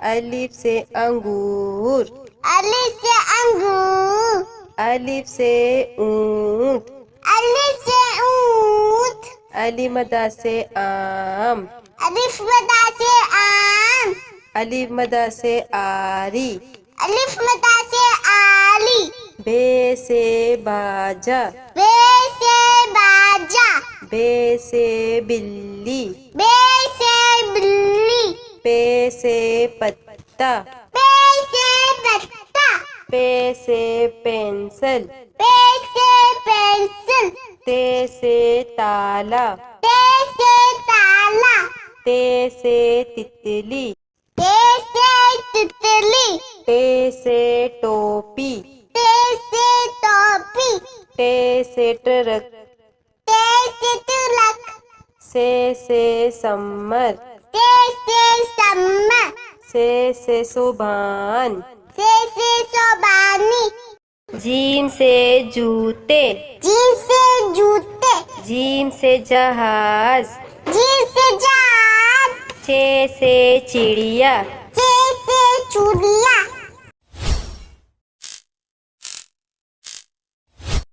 अलिफ से अंगूर। अलिफ से अंगूर। अलिफ से ऊंट। अलिफ से ऊंट। अलिफ मदा से आम। अलिफ मदा से आम। अलिफ मदा से आरी। अलिफ मदा से आली। बे से बाजा। बे से बाजा। बे से बिल्ली। बे से बिल्ली। पे से पत्ता। पे से पत्ता। पे से पेंसिल। पे से पेंसिल। ते से ताला। ते से ताला। ते से तितली। ते से तितली। टे से टोपी। ते से टोपी। टे से ट्रक। ते से तिलक। से सम्मर। ते से सम्मा। से सुभान। से सोबानी। जीम से जूते। जीम से जूते। जीम से जहाज। जीम से जहाज। चे से चिड़िया। चे से चूड़िया।